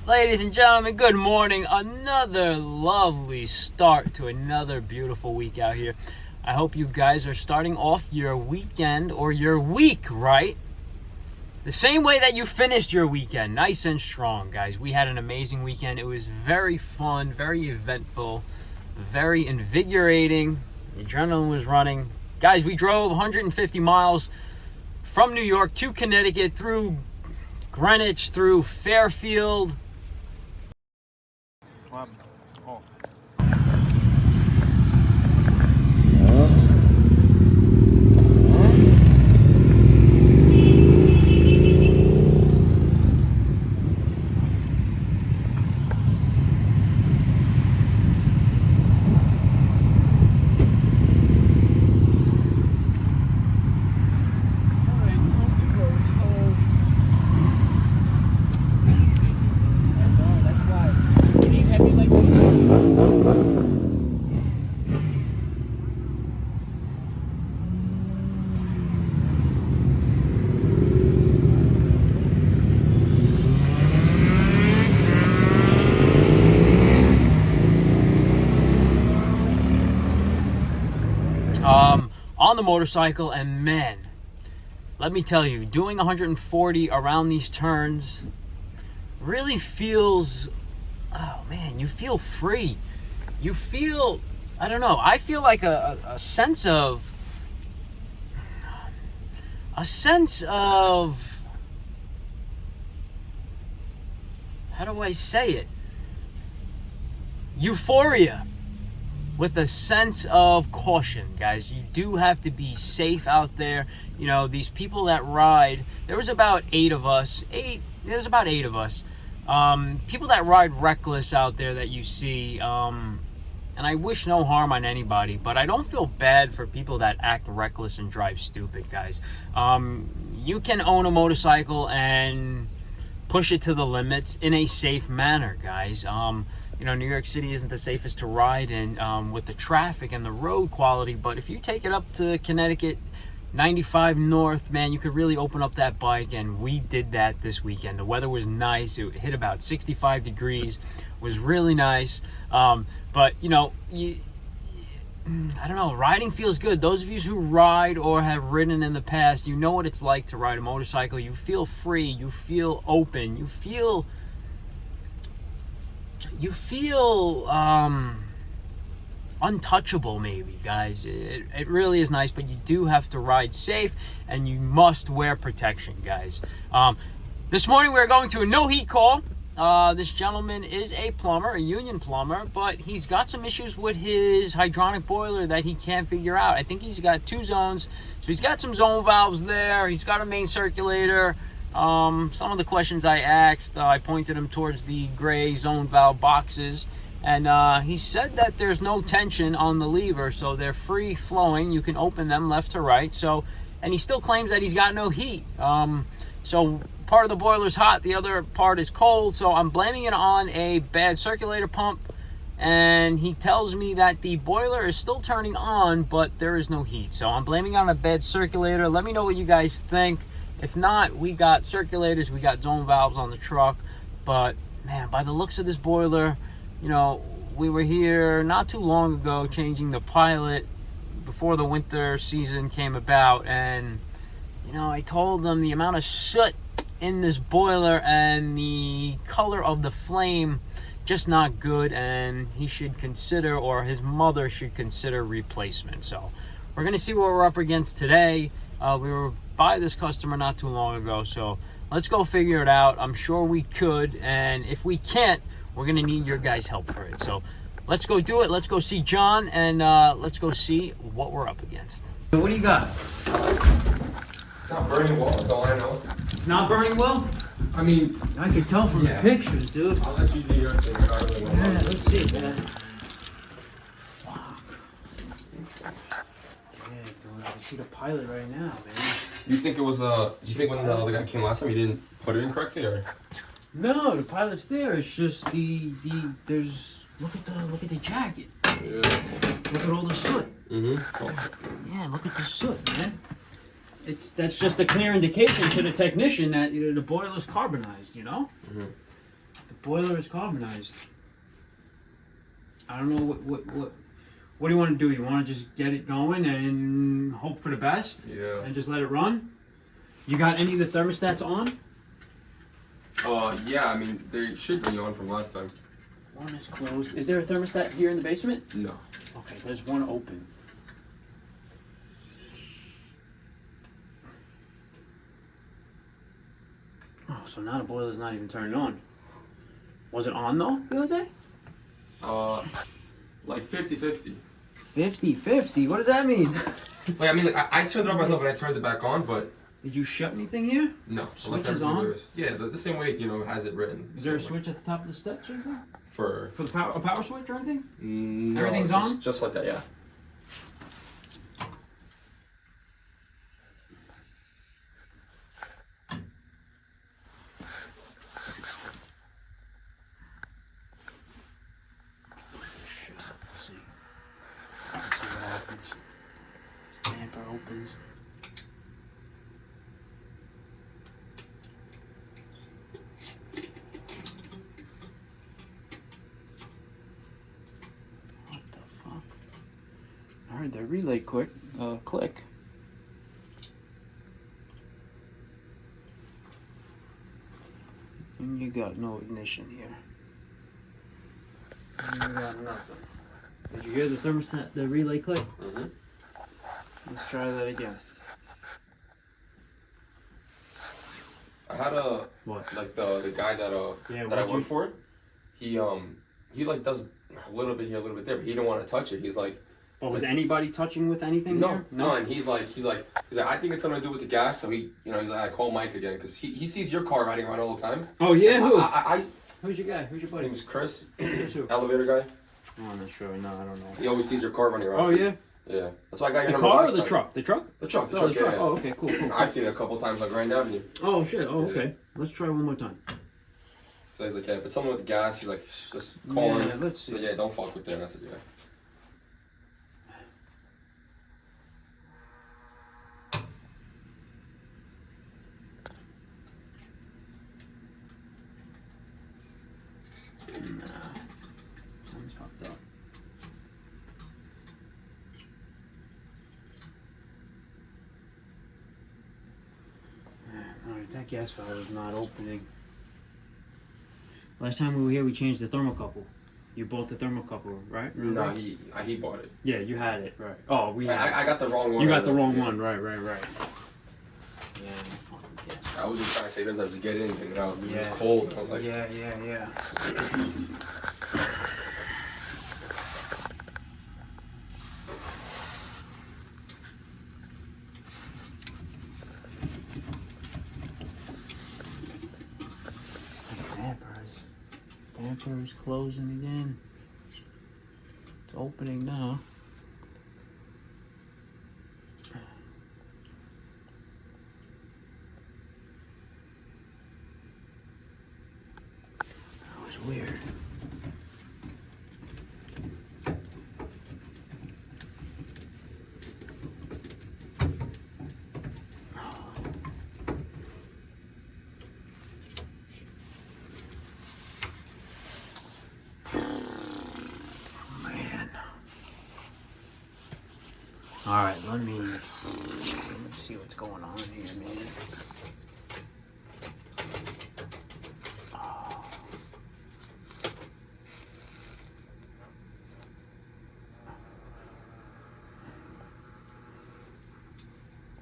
Ladies and gentlemen, good morning. Another lovely start to another beautiful week out here. I hope you guys are starting off your weekend or your week right the same way that you finished your weekend, nice and strong, guys. We had an amazing weekend. It was very fun, very eventful, very invigorating. The adrenaline was running. Guys, we drove 150 miles from New York to Connecticut, through Greenwich, through Fairfield. Oh. On the motorcycle, and man, let me tell you, doing 140 around these turns really feels, oh man, you feel free. You feel, I don't know, I feel like a sense of, how do I say it? Euphoria. With a sense of caution, guys. You do have to be safe out there. You know, these people that ride, there's about eight of us. People that ride reckless out there that you see, and I wish no harm on anybody, but I don't feel bad for people that act reckless and drive stupid, guys. You can own a motorcycle and push it to the limits in a safe manner, guys. You know, New York City isn't the safest to ride in with the traffic and the road quality, but if you take it up to Connecticut, 95 North, man, you could really open up that bike, and we did that this weekend. The weather was nice. It hit about 65 degrees. It was really nice. But, you know, I don't know, riding feels good. Those of you who ride or have ridden in the past, you know what it's like to ride a motorcycle. You feel free. You feel open. You feel untouchable, maybe, guys. It really is nice, but you do have to ride safe, and you must wear protection, guys. This morning we're going to a no heat call. This gentleman is a plumber, a union plumber, but he's got some issues with his hydronic boiler that he can't figure out. I think he's got two zones, so he's got some zone valves there. He's got a main circulator. Some of the questions I asked, I pointed him towards the gray zone valve boxes, and he said that there's no tension on the lever, so they're free flowing. You can open them left to right. So, and he still claims that he's got no heat. So part of the boiler's hot, the other part is cold. So I'm blaming it on a bad circulator pump, and he tells me that the boiler is still turning on, but there is no heat. So I'm blaming it on a bad circulator. Let me know what you guys think. If not, we got circulators, we got zone valves on the truck. But, man, by the looks of this boiler, you know, we were here not too long ago changing the pilot before the winter season came about. And, you know, I told them the amount of soot in this boiler and the color of the flame, just not good. And he should consider, or his mother should consider, replacement. So we're going to see what we're up against today. We were by this customer not too long ago, so let's go figure it out. I'm sure we could, and if we can't, we're gonna need your guys' help for it. So let's go do it. Let's go see John, and let's go see what we're up against. What do you got? It's not burning well, that's all I know. It's not burning well? I mean, I can tell from the pictures, dude. I'll let you do your thing. I don't really Yeah, know. let's see, man. Fuck. Yeah, dude, I can see the pilot right now, man. You think it was you think when the other guy came last time, he didn't put it in correctly, or? No, the pilot's there. It's just there's look at the jacket. Yeah. Look at all the soot. Mm-hmm. Yeah, look at the soot, man. That's just a clear indication to the technician that the boiler's carbonized, you know? Mm-hmm. The boiler is carbonized. I don't know what do you want to do? You want to just get it going and hope for the best? Yeah. And just let it run? You got any of the thermostats on? Yeah, I mean, they should be on from last time. One is closed. Is there a thermostat here in the basement? No. Okay, there's one open. Oh, so now the boiler's not even turned on. Was it on though the other day? Like 50-50. 50-50? What does that mean? Like, I mean, like, I turned it on myself and I turned it back on, but... Did you shut anything here? No. Switch is on? Yeah, the same way, you know, it has it written. Is there a switch at the top of the steps or anything? For the power switch or anything? No, Everything's on? Just like that, yeah. Let's see. Let's see what happens. This damper opens. What the fuck? I heard the relay click. And you got no ignition here. And you got nothing. Did you hear the thermostat, the relay click? Mm-hmm. Let's try that again. I had a... What? Like, the guy that I work for, he like does a little bit here, a little bit there, but he didn't want to touch it. He's like... But was anybody touching with anything No, there? no, and he's like, I think it's something to do with the gas. So he's like, I call Mike again because he sees your car riding around all the time. Oh yeah, who? Who's your guy? Who's your His buddy? name is Chris, Chris who? elevator guy. Oh, I'm not sure. No, I don't know. He always sees your car running around. Oh yeah. Yeah, that's why I got your The number car or last the time. truck? The truck? The truck. The Oh, truck. the truck. Yeah. Oh, okay, cool. I've seen it a couple times on Grand Avenue. Oh shit. Oh, Yeah. okay. Let's try one more time. So he's like, yeah, but someone with gas. He's like, just call him. Yeah, let's see. So yeah, don't fuck with them. I said, yeah. Something's fucked up. Alright, that gas valve is not opening. Last time we were here, we changed the thermocouple. You bought the thermocouple, right? Remember? No, he bought it. Yeah, you had it, right. Oh, we had I got the wrong one. You got the wrong Yeah. one, right. Yeah, fucking gas. I was just trying to say, sometimes just get in and get it out. It Yeah. was cold. I was like, Yeah. Damper's closing again. It's opening now. That was weird. Alright, let me see what's going on here, man.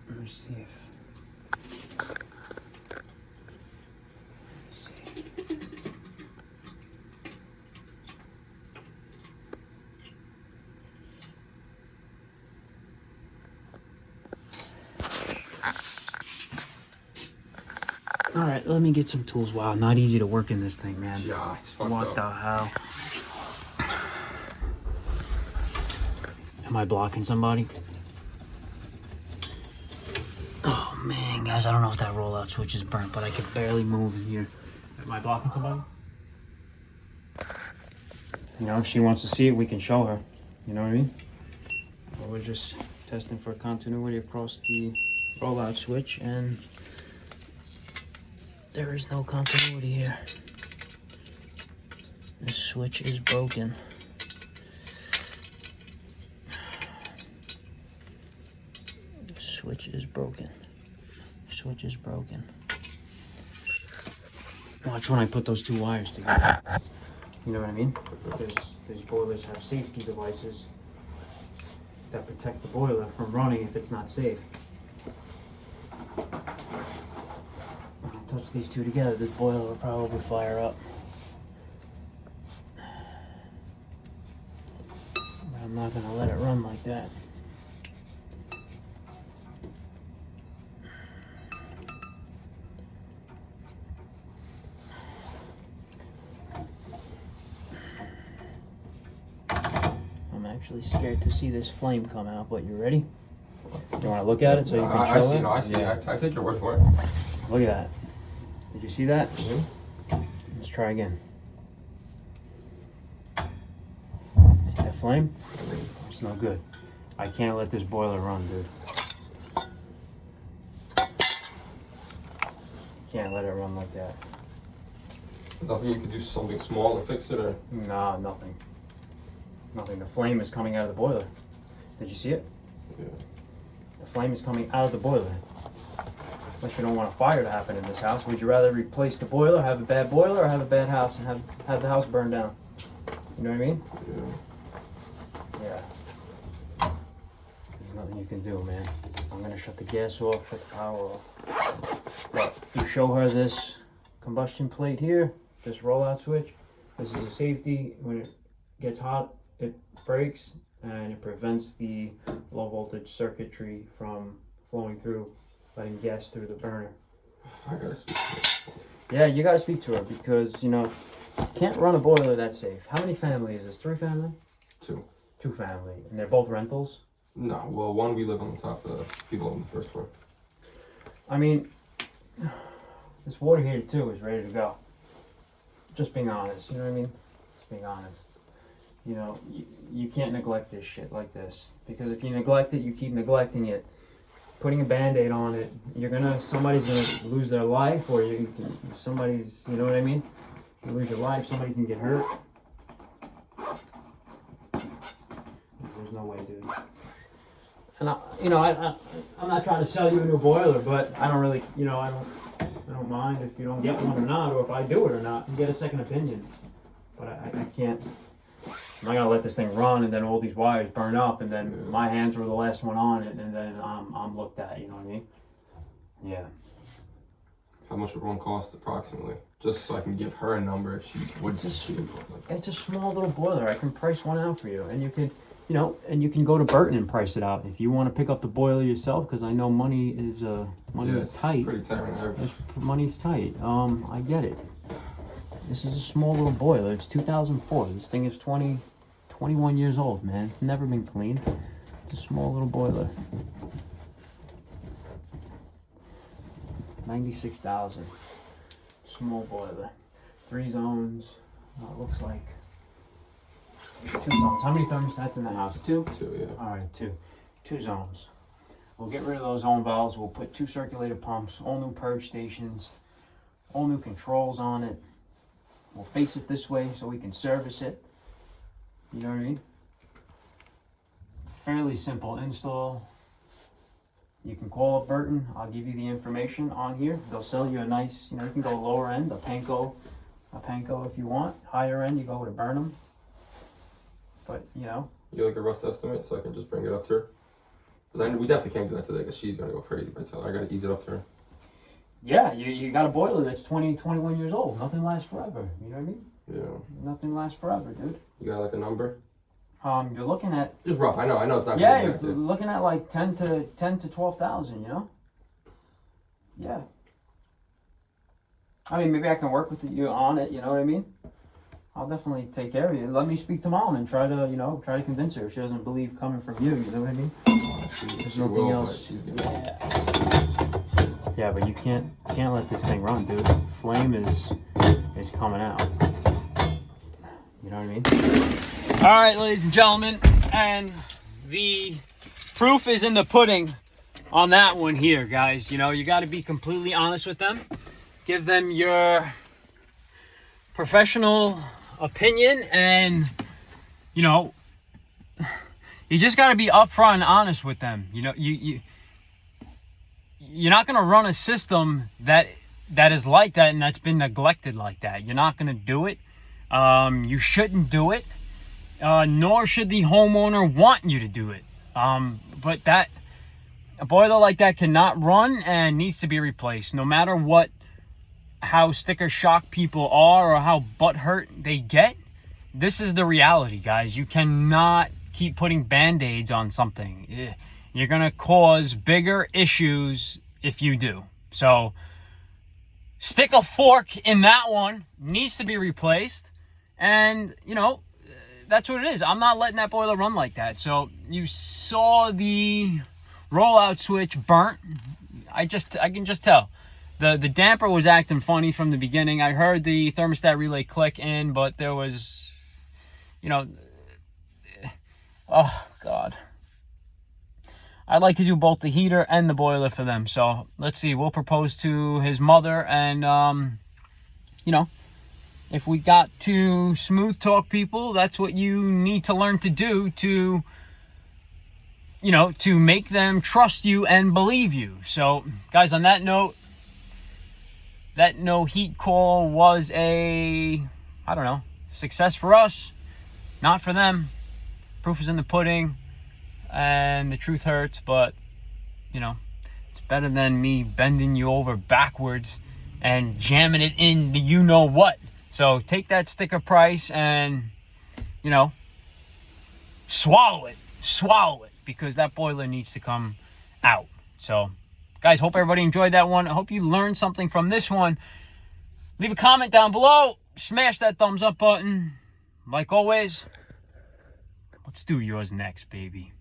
Let me see if... Let's see. Alright, let me get some tools. Wow, not easy to work in this thing, man. yeah, it's fucked What up. the hell? Am I blocking somebody? Oh man, guys, I don't know if that rollout switch is burnt, but I can barely move in here. Am I blocking somebody? You know, if she wants to see it, we can show her. You know what I mean? But we're just testing for continuity across the rollout switch, and there is no continuity here. This switch is broken. Switch is broken. Switch is broken. Watch when I put those two wires together. You know what I mean? These boilers have safety devices that protect the boiler from running if it's not safe. When I touch these two together, this boiler will probably fire up. But I'm not going to let it run like that. Actually scared to see this flame come out, but you ready? You want to look at it so you can show I see, it? no, I see. Yeah. I take your word for it. Look at that. Did you see that? Mm-hmm. Let's try again. See that flame? It's no good. I can't let this boiler run, dude. Can't let it run like that. Nothing you could do something small to fix it, or? Nah, nothing. Nothing. The flame is coming out of the boiler. Did you see it? Yeah. The flame is coming out of the boiler. Unless you don't want a fire to happen in this house. Would you rather replace the boiler, have a bad boiler, or have a bad house and have the house burned down? You know what I mean? Yeah. Yeah. There's nothing you can do, man. I'm gonna shut the gas off, shut the power off. But you show her this combustion plate here, this rollout switch. This is a safety. When it gets hot, it breaks and it prevents the low voltage circuitry from flowing through, letting gas through the burner. I gotta speak to her. Yeah, you gotta speak to her because, you know, you can't run a boiler that's safe. How many family is this? 3 family? 2. 2 family. And they're both rentals? No, well, one we live on the top, people on the first floor. I mean, this water heater too is ready to go. Just being honest, you know what I mean? Just being honest. You know, you can't neglect this shit like this. Because if you neglect it, you keep neglecting it. Putting a Band-Aid on it, somebody's gonna lose their life, or you know what I mean? You lose your life, somebody can get hurt. There's no way, dude. And I'm not trying to sell you a new boiler, but I don't really, I don't mind if you don't get one or not, or if I do it or not, and get a second opinion. But I can't. I'm not gonna let this thing run and then all these wires burn up and then my hands were the last one on it and then I'm looked at, you know what I mean? Yeah. How much would one cost approximately? Just so I can give her a number if she would. It's a small little boiler. I can price one out for you, and you can, and you can go to Burton and price it out if you want to pick up the boiler yourself. Because I know money is tight. Pretty tight right now. Money's tight. I get it. This is a small little boiler. It's 2004. This thing is 21 years old, man. It's never been cleaned. It's a small little boiler. 96,000. Small boiler. 3 zones. Looks like 2 zones. How many thermostats in the house? 2? 2, yeah. All right, 2. 2 zones. We'll get rid of those own valves. We'll put 2 circulator pumps, all new purge stations, all new controls on it. We'll face it this way so we can service it. You know what I mean? Fairly simple install. You can call up Burton. I'll give you the information on here. They'll sell you a nice, you can go lower end, a Panko if you want. Higher end, you go to Burnham. But, You like a rust estimate so I can just bring it up to her? Because we definitely can't do that today because she's going to go crazy if I tell her. I got to ease it up to her. Yeah, you got a boiler that's 21 years old. Nothing lasts forever. You know what I mean? Yeah. Nothing lasts forever, dude. You got like a number? You're looking at just rough. I know it's not. Yeah, you're looking at like 10 to 12,000. Yeah. I mean, maybe I can work with you on it. You know what I mean? I'll definitely take care of you. Let me speak to Mom and try to convince her. If she doesn't believe coming from you. You know what I mean? There's nothing else. Yeah, but you can't let this thing run, dude. Flame is coming out. You know what I mean? All right, ladies and gentlemen, and the proof is in the pudding on that one here, guys. You got to be completely honest with them. Give them your professional opinion, and you know, you just got to be upfront and honest with them. You know, you're not going to run a system that is like that and that's been neglected like that. You're not going to do it. You shouldn't do it. Nor should the homeowner want you to do it. But a boiler like that cannot run and needs to be replaced. No matter how sticker shock people are or how butthurt they get, this is the reality, guys. You cannot keep putting Band-Aids on something. You're going to cause bigger issues if you do. So stick a fork in that one. Needs to be replaced. And, you know, that's what it is. I'm not letting that boiler run like that. So you saw the rollout switch burnt. I can just tell. The damper was acting funny from the beginning. I heard the thermostat relay click in, but there was, you know, oh, God. I'd like to do both the heater and the boiler for them. So let's see. We'll propose to his mother, and, you know, if we got to smooth talk people, that's what you need to learn to do to, you know, to make them trust you and believe you. So, guys, on that note, that no heat call was success for us, not for them. Proof is in the pudding, and the truth hurts, but, you know, it's better than me bending you over backwards and jamming it in the you-know-what. So take that sticker price and, you know, swallow it, because that boiler needs to come out. So, guys, hope everybody enjoyed that one. I hope you learned something from this one. Leave a comment down below. Smash that thumbs up button. Like always, let's do yours next, baby.